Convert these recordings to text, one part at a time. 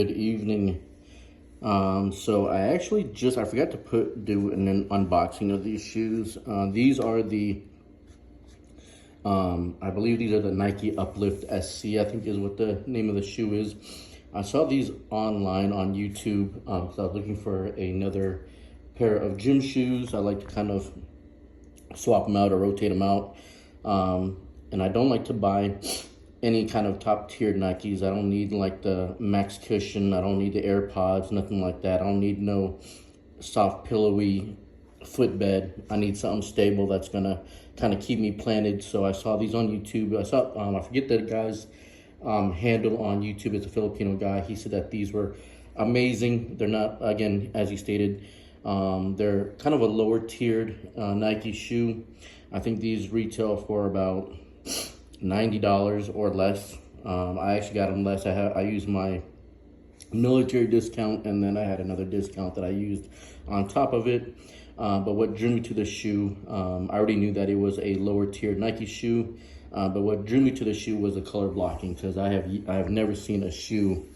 Good evening. So I forgot to do an unboxing of these shoes. These are I believe these are the Nike Uplift Sc, I think is what the name of the shoe is. I saw these online on YouTube, because I was looking for another pair of gym shoes. I like to kind of swap them out or rotate them out. And I don't like to buy any kind of top tier Nikes. I don't need like the Max Cushion. I don't need the AirPods, nothing like that. I don't need no soft pillowy footbed. I need something stable that's gonna kind of keep me planted. So I saw these on YouTube. I forget the guy's handle on YouTube. It's a Filipino guy. He said that these were amazing. They're not, again, as he stated, they're kind of a lower tiered Nike shoe. I think these retail for about $90 or less. I actually got them less. I used my military discount, and then I had another discount that I used on top of it. But what drew me to the shoe, I already knew that it was a lower tier Nike shoe, but what drew me to the shoe was the color blocking, because I have never seen a shoe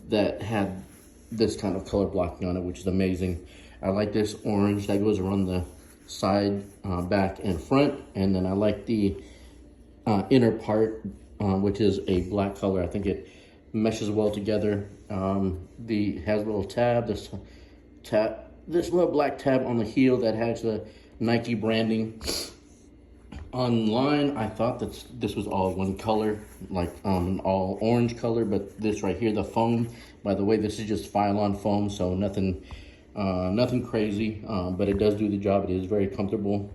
that had this kind of color blocking on it, which is amazing. I like this orange that goes around the side, back, and front, and then I like the inner part, which is a black color. I think it meshes well together. Has a little tab, this little black tab on the heel that has the Nike branding. Online, I thought that this was all one color, like all orange color, but this right here, the foam, by the way, this is just phylon foam, so nothing crazy, but it does do the job. It is very comfortable,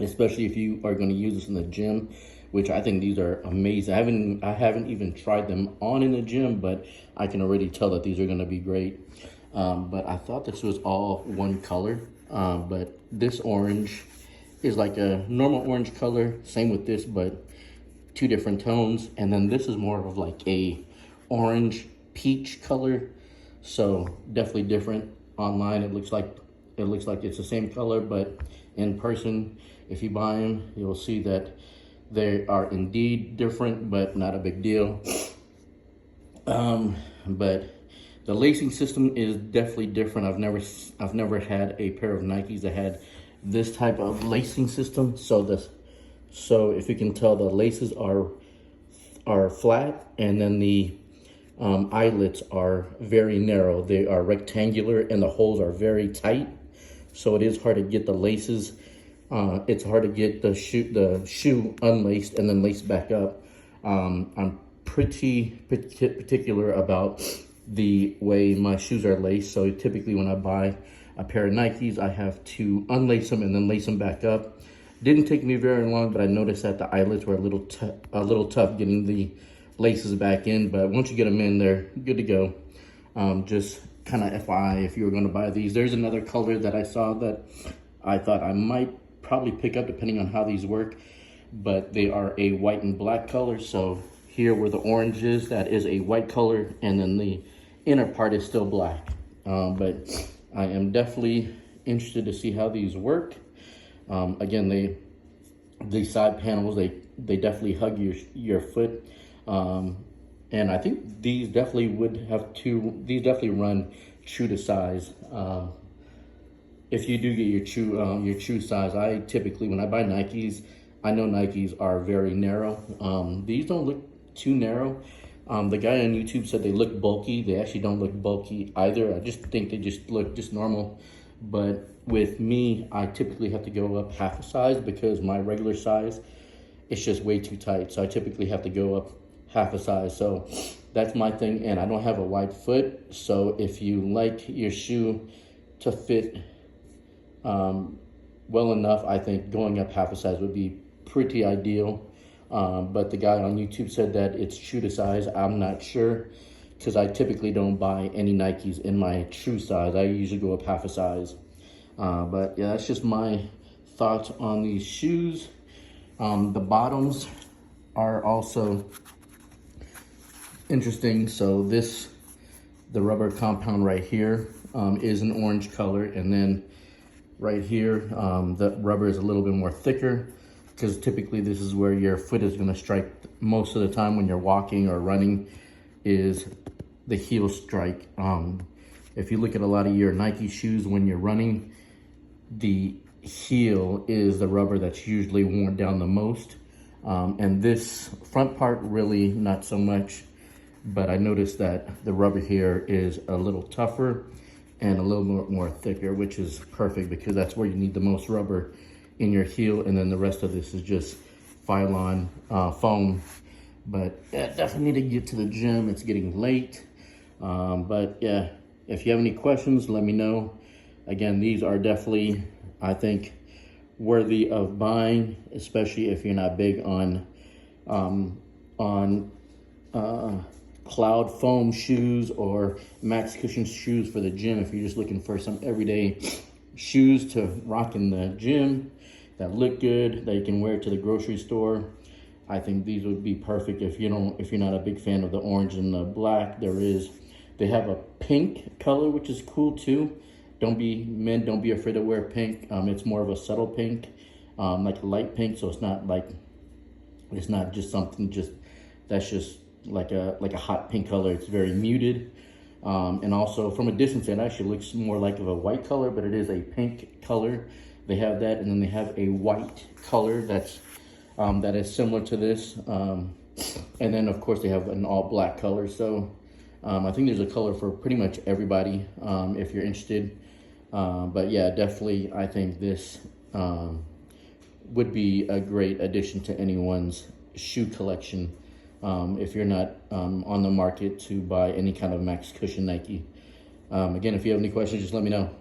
especially if you are going to use this in the gym, which I think these are amazing. I haven't even tried them on in the gym, but I can already tell that these are going to be great. But I thought this was all one color, but this orange is like a normal orange color, same with this, but two different tones. And then this is more of like a orange peach color, so definitely different. Online it looks like it's the same color, but in person, if you buy them, you'll see that they are indeed different, but not a big deal. But the lacing system is definitely different. I've never had a pair of Nikes that had this type of lacing system. So if you can tell, the laces are flat, and then the eyelets are very narrow. They are rectangular, and the holes are very tight. So it is hard to get the laces. It's hard to get the shoe unlaced and then laced back up. I'm pretty particular about the way my shoes are laced. So typically when I buy a pair of Nikes, I have to unlace them and then lace them back up. Didn't take me very long, but I noticed that the eyelets were a little tough getting the laces back in. But once you get them in, they're good to go. Just kind of FYI, if you were going to buy these, there's another color that I saw that I thought I might probably pick up depending on how these work, but they are a white and black color. So here where the orange is, that is a white color, and then the inner part is still black. But I am definitely interested to see how these work. Again, the side panels, they definitely hug your foot. And I think these definitely these definitely run true to size. If you do get your true size, I typically, when I buy Nikes, I know Nikes are very narrow. These don't look too narrow. The guy on YouTube said they look bulky. They actually don't look bulky either. I just think they just look just normal. But with me, I typically have to go up half a size because my regular size is just way too tight. So I typically have to go up half a size. So that's my thing, and I don't have a wide foot. So if you like your shoe to fit well enough, I think going up half a size would be pretty ideal. But the guy on YouTube said that it's true to size. I'm not sure, because I typically don't buy any Nikes in my true size. I usually go up half a size. But yeah, that's just my thoughts on these shoes. The bottoms are also interesting. So the rubber compound right here is an orange color, and then right here, the rubber is a little bit more thicker, because typically this is where your foot is going to strike most of the time when you're walking or running, is the heel strike. If you look at a lot of your Nike shoes when you're running, the heel is the rubber that's usually worn down the most. And this front part really not so much, but I noticed that the rubber here is a little tougher and a little more thicker, which is perfect because that's where you need the most rubber in your heel, and then the rest of this is just phylon foam. But yeah, definitely need to get to the gym. It's getting late. But yeah, if you have any questions, let me know. Again, these are definitely, I think, worthy of buying, especially if you're not big on cloud foam shoes or max cushion shoes for the gym. If you're just looking for some everyday shoes to rock in the gym that look good, that you can wear to the grocery store, I think these would be perfect. If you're not a big fan of the orange and the black, they have a pink color, which is cool too. Don't be afraid to wear pink. It's more of a subtle pink, like a light pink, so it's not just something that's just like a hot pink color. It's very muted. And also from a distance, it actually looks more like of a white color, but it is a pink color. They have that, and then they have a white color that is similar to this. And then of course they have an all black color. So I think there's a color for pretty much everybody if you're interested. But yeah, definitely I think this would be a great addition to anyone's shoe collection. If you're not on the market to buy any kind of max cushion Nike. Again, if you have any questions, just let me know.